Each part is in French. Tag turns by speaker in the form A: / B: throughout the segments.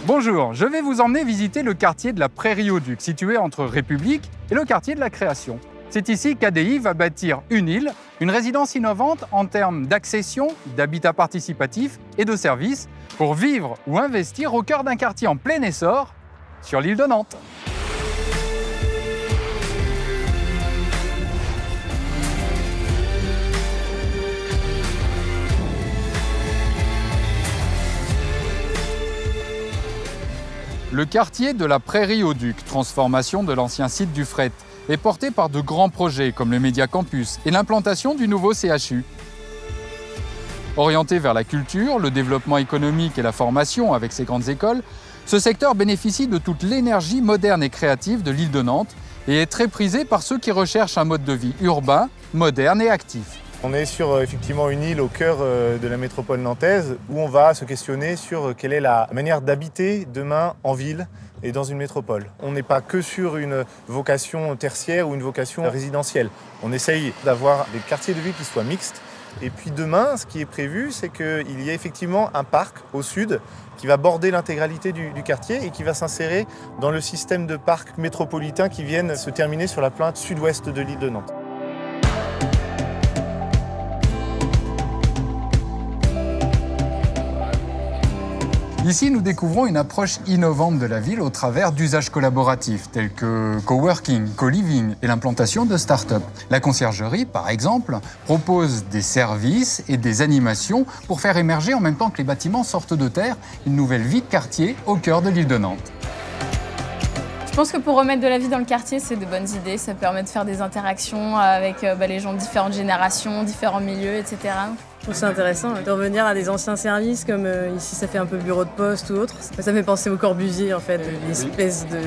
A: Bonjour, je vais vous emmener visiter le quartier de la Prairie-aux-Ducs, situé entre République et le quartier de la Création. C'est ici qu'ADI va bâtir une île, une résidence innovante en termes d'accession, d'habitat participatif et de services pour vivre ou investir au cœur d'un quartier en plein essor sur l'île de Nantes. Le quartier de la Prairie-aux-Ducs, transformation de l'ancien site du fret, est porté par de grands projets comme le Média Campus et l'implantation du nouveau CHU. Orienté vers la culture, le développement économique et la formation avec ses grandes écoles, ce secteur bénéficie de toute l'énergie moderne et créative de l'île de Nantes et est très prisé par ceux qui recherchent un mode de vie urbain, moderne et actif.
B: On est sur effectivement une île au cœur de la métropole nantaise où on va se questionner sur quelle est la manière d'habiter demain en ville et dans une métropole. On n'est pas que sur une vocation tertiaire ou une vocation résidentielle. On essaye d'avoir des quartiers de vie qui soient mixtes. Et puis demain, ce qui est prévu, c'est qu'il y ait effectivement un parc au sud qui va border l'intégralité du quartier et qui va s'insérer dans le système de parcs métropolitains qui viennent se terminer sur la pointe sud-ouest de l'île de Nantes.
A: Ici, nous découvrons une approche innovante de la ville au travers d'usages collaboratifs tels que coworking, co-living et l'implantation de start-up. La conciergerie, par exemple, propose des services et des animations pour faire émerger en même temps que les bâtiments sortent de terre une nouvelle vie de quartier au cœur de l'île de Nantes.
C: Je pense que pour remettre de la vie dans le quartier, c'est de bonnes idées. Ça permet de faire des interactions avec les gens de différentes générations, différents milieux, etc.
D: Je trouve ça intéressant de revenir à des anciens services comme ici ça fait un peu bureau de poste ou autre. Ça me fait penser au Corbusier en fait, une espèce de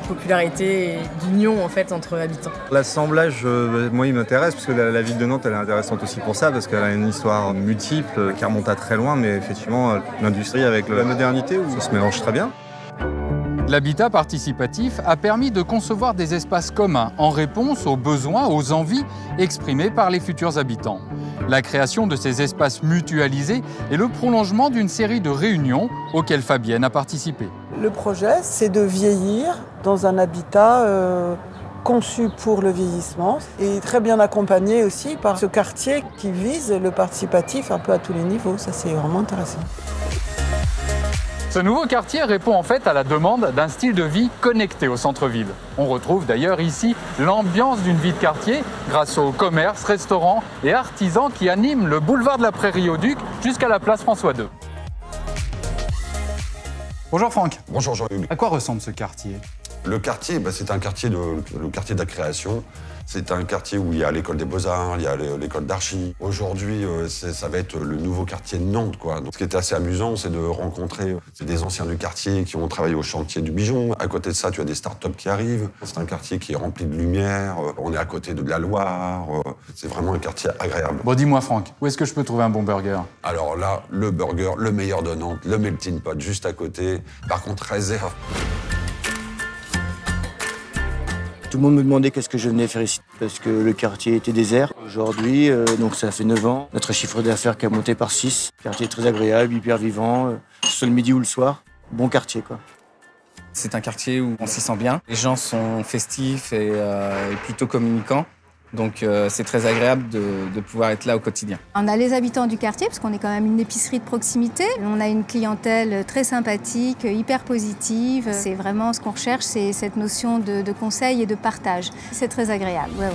D: popularité et d'union en fait entre habitants.
E: L'assemblage, moi il m'intéresse parce que la ville de Nantes elle est intéressante aussi pour ça parce qu'elle a une histoire multiple qui remonte à très loin mais effectivement l'industrie avec la modernité ça se mélange très bien.
A: L'habitat participatif a permis de concevoir des espaces communs en réponse aux besoins, aux envies exprimées par les futurs habitants. La création de ces espaces mutualisés est le prolongement d'une série de réunions auxquelles Fabienne a participé.
F: Le projet, c'est de vieillir dans un habitat conçu pour le vieillissement et très bien accompagné aussi par ce quartier qui vise le participatif un peu à tous les niveaux. Ça, c'est vraiment intéressant.
A: Ce nouveau quartier répond en fait à la demande d'un style de vie connecté au centre-ville. On retrouve d'ailleurs ici l'ambiance d'une vie de quartier grâce aux commerces, restaurants et artisans qui animent le boulevard de la Prairie-aux-Ducs jusqu'à la place François II. Bonjour Franck.
G: Bonjour Jean-Hugues.
A: À quoi ressemble ce quartier?
G: Le quartier, c'est un quartier le quartier de la Création. C'est un quartier où il y a l'école des Beaux-Arts, il y a l'école d'Archi. Aujourd'hui, ça va être le nouveau quartier de Nantes, quoi. Donc, ce qui est assez amusant, c'est de rencontrer des anciens du quartier qui ont travaillé au chantier du Bijon. À côté de ça, tu as des start-up qui arrivent. C'est un quartier qui est rempli de lumière. On est à côté de la Loire. C'est vraiment un quartier agréable.
A: Bon, dis-moi Franck, où est-ce que je peux trouver un bon burger?
G: Alors là, le burger, le meilleur de Nantes, le melting pot juste à côté. Par contre, réserve.
H: Tout le monde me demandait qu'est-ce que je venais faire ici, parce que le quartier était désert. Aujourd'hui, donc ça fait 9 ans, notre chiffre d'affaires qui a monté par 6. Quartier très agréable, hyper vivant, que ce soit le midi ou le soir. Bon quartier, quoi.
I: C'est un quartier où on s'y sent bien. Les gens sont festifs et plutôt communicants. Donc c'est très agréable de pouvoir être là au quotidien.
J: On a les habitants du quartier, parce qu'on est quand même une épicerie de proximité. On a une clientèle très sympathique, hyper positive. C'est vraiment ce qu'on recherche, c'est cette notion de conseil et de partage. C'est très agréable, ouais.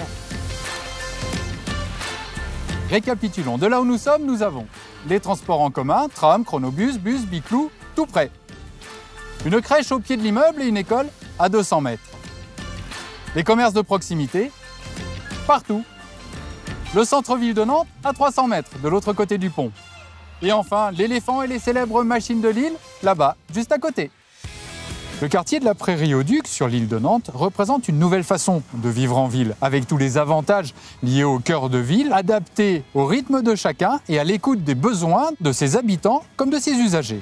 A: Récapitulons, de là où nous sommes, nous avons les transports en commun, tram, chronobus, bus, biclou, tout près. Une crèche au pied de l'immeuble et une école à 200 mètres. Les commerces de proximité, partout. Le centre-ville de Nantes à 300 mètres, de l'autre côté du pont. Et enfin, l'éléphant et les célèbres machines de l'île, là-bas, juste à côté. Le quartier de la Prairie-aux-Ducs, sur l'île de Nantes, représente une nouvelle façon de vivre en ville, avec tous les avantages liés au cœur de ville, adaptés au rythme de chacun et à l'écoute des besoins de ses habitants comme de ses usagers.